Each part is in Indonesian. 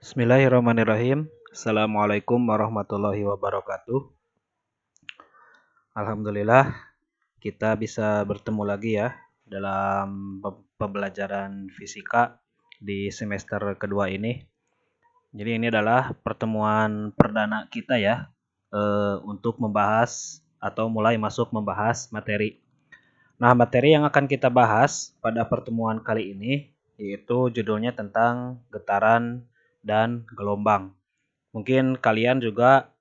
Bismillahirrahmanirrahim. Assalamualaikum warahmatullahi wabarakatuh. Alhamdulillah kita bisa bertemu lagi ya dalam pembelajaran fisika di semester kedua ini. Jadi ini adalah pertemuan perdana kita ya untuk membahas atau mulai masuk membahas materi. Nah, materi yang akan kita bahas pada pertemuan kali ini yaitu judulnya tentang getaran dan gelombang. Mungkin kalian juga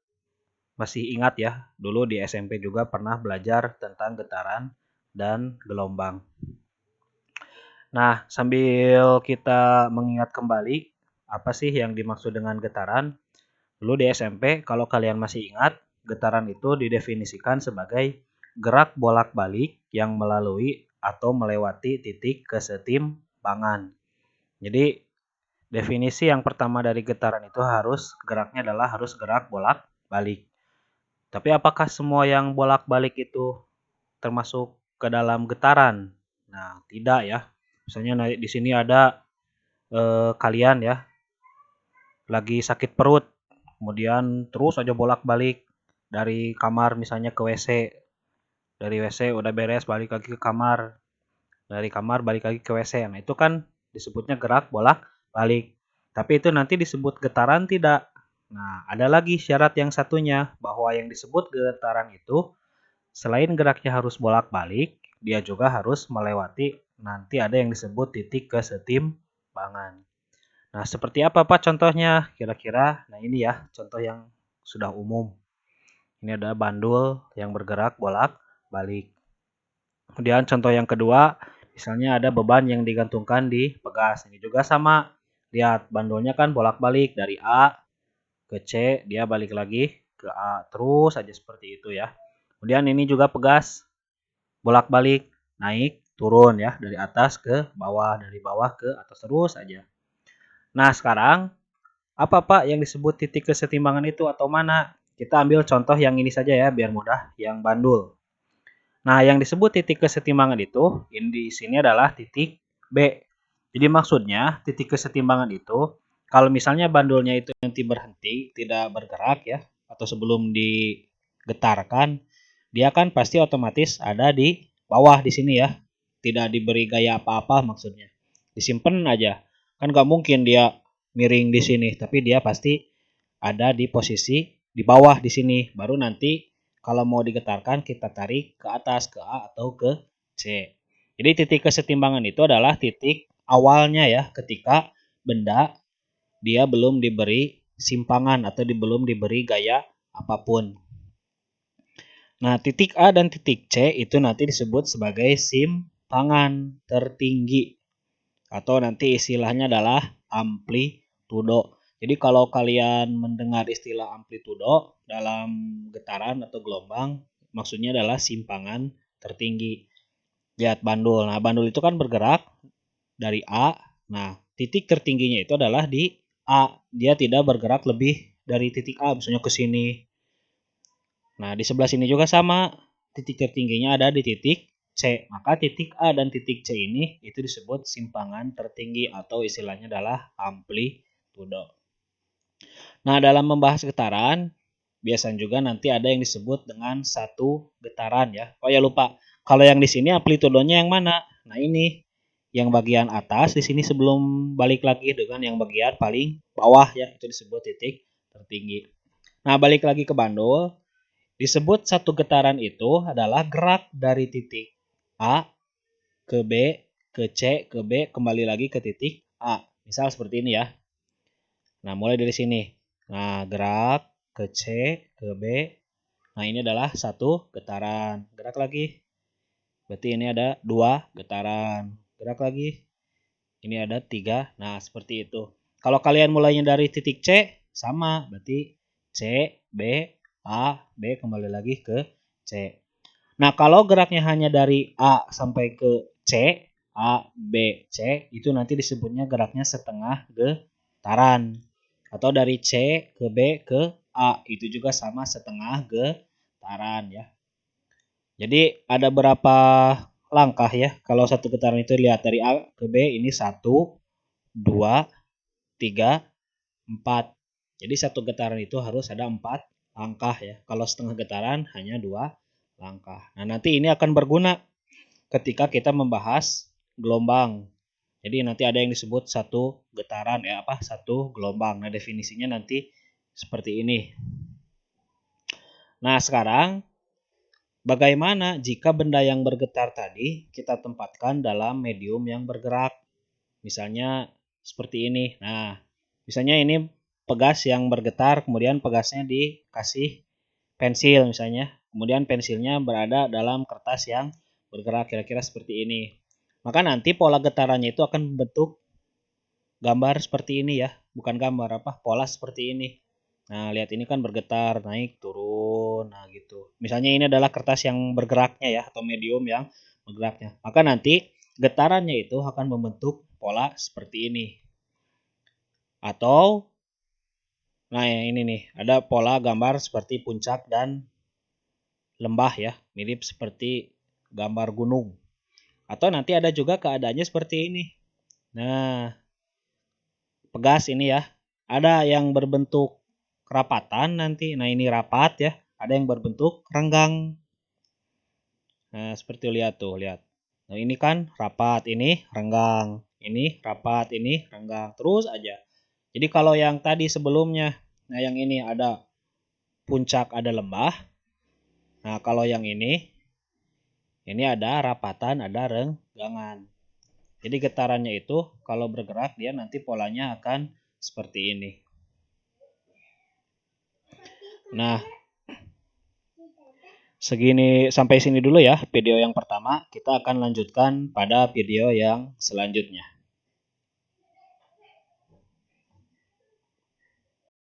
masih ingat ya, dulu di SMP juga pernah belajar tentang getaran dan gelombang. Nah, sambil kita mengingat kembali apa sih yang dimaksud dengan getaran? Dulu di SMP, kalau kalian masih ingat, getaran itu didefinisikan sebagai gerak bolak-balik yang melalui atau melewati titik kesetimbangan. Jadi, definisi yang pertama dari getaran itu geraknya adalah harus gerak bolak-balik. Tapi apakah semua yang bolak-balik itu termasuk ke dalam getaran? Nah, tidak ya. Misalnya di sini ada kalian ya lagi sakit perut, kemudian terus aja bolak-balik dari kamar misalnya ke WC, dari WC udah beres balik lagi ke kamar, dari kamar balik lagi ke WC. Nah, itu kan disebutnya gerak bolak-balik. Tapi itu nanti disebut getaran tidak? Nah, ada lagi syarat yang satunya bahwa yang disebut getaran itu selain geraknya harus bolak-balik, dia juga harus melewati nanti ada yang disebut titik kesetimbangan. Nah, seperti apa Pak contohnya? Kira-kira, nah ini ya contoh yang sudah umum. Ini ada bandul yang bergerak bolak-balik. Kemudian contoh yang kedua, misalnya ada beban yang digantungkan di pegas. Ini juga sama. Lihat, bandulnya kan bolak-balik dari A ke C, dia balik lagi ke A. Terus aja seperti itu ya. Kemudian ini juga pegas, bolak-balik, naik, turun ya, dari atas ke bawah, dari bawah ke atas terus aja. Nah, sekarang apa Pak yang disebut titik kesetimbangan itu atau mana? Kita ambil contoh yang ini saja ya, biar mudah, yang bandul. Nah, yang disebut titik kesetimbangan itu, ini di sini adalah titik B. Jadi maksudnya, titik kesetimbangan itu, kalau misalnya bandulnya itu nanti berhenti, tidak bergerak ya, atau sebelum digetarkan, dia kan pasti otomatis ada di bawah di sini ya. Tidak diberi gaya apa-apa maksudnya. Disimpan aja. Kan nggak mungkin dia miring di sini, tapi dia pasti ada di posisi di bawah di sini. Baru nanti kalau mau digetarkan kita tarik ke atas, ke A atau ke C. Jadi titik kesetimbangan itu adalah titik awalnya ya ketika benda dia belum diberi simpangan atau belum diberi gaya apapun. Nah, titik A dan titik C itu nanti disebut sebagai simpangan tertinggi atau nanti istilahnya adalah amplitudo. Jadi kalau kalian mendengar istilah amplitudo dalam getaran atau gelombang, maksudnya adalah simpangan tertinggi. Lihat bandul. Nah, bandul itu kan bergerak dari A. Nah, titik tertingginya itu adalah di A. Dia tidak bergerak lebih dari titik A, misalnya ke sini. Nah, di sebelah sini juga sama. Titik tertingginya ada di titik C. Maka titik A dan titik C ini itu disebut simpangan tertinggi atau istilahnya adalah amplitudo. Nah, dalam membahas getaran, biasanya juga nanti ada yang disebut dengan satu getaran ya. Oh ya lupa, kalau yang di sini amplitudonya yang mana? Nah, ini yang bagian atas di sini sebelum balik lagi dengan yang bagian paling bawah ya, itu disebut titik tertinggi. Nah, balik lagi ke bandul. Disebut satu getaran itu adalah gerak dari titik A ke B, ke C, ke B, kembali lagi ke titik A. Misal seperti ini ya. Nah, mulai dari sini. Nah, gerak ke C, ke B. Nah, ini adalah satu getaran. Gerak lagi. Berarti ini ada dua getaran. Gerak lagi. Ini ada tiga. Nah, seperti itu. Kalau kalian mulainya dari titik C, sama. Berarti C, B, A, B, kembali lagi ke C. Nah, kalau geraknya hanya dari A sampai ke C, A, B, C, itu nanti disebutnya geraknya setengah getaran. Atau dari C ke B ke A, itu juga sama setengah getaran ya. Jadi ada berapa langkah ya. Kalau satu getaran itu lihat dari A ke B ini 1, 2, 3, 4. Jadi satu getaran itu harus ada 4 langkah ya. Kalau setengah getaran hanya 2 langkah. Nah, nanti ini akan berguna ketika kita membahas gelombang. Jadi nanti ada yang disebut satu getaran satu gelombang. Nah, definisinya nanti seperti ini. Nah, sekarang bagaimana jika benda yang bergetar tadi kita tempatkan dalam medium yang bergerak? Misalnya seperti ini. Nah, misalnya ini pegas yang bergetar, kemudian pegasnya dikasih pensil misalnya. Kemudian pensilnya berada dalam kertas yang bergerak kira-kira seperti ini. Maka nanti pola getarannya itu akan membentuk gambar seperti ini ya. Bukan gambar pola seperti ini. Nah, lihat ini kan bergetar, naik, turun, nah gitu. Misalnya ini adalah kertas yang bergeraknya ya, atau medium yang bergeraknya. Maka nanti getarannya itu akan membentuk pola seperti ini. Atau, nah ini nih, ada pola gambar seperti puncak dan lembah ya, mirip seperti gambar gunung. Atau nanti ada juga keadaannya seperti ini. Nah, pegas ini ya, ada yang berbentuk kerapatan nanti. Nah, ini rapat ya, ada yang berbentuk renggang. Nah, seperti lihat tuh, lihat. Nah, ini kan rapat, ini renggang. Ini rapat, ini renggang. Terus aja. Jadi kalau yang tadi sebelumnya, nah yang ini ada puncak, ada lembah. Nah, kalau yang ini ada rapatan, ada renggangan. Jadi getarannya itu kalau bergerak dia nanti polanya akan seperti ini. Nah, sampai sini dulu ya video yang pertama. Kita akan lanjutkan pada video yang selanjutnya.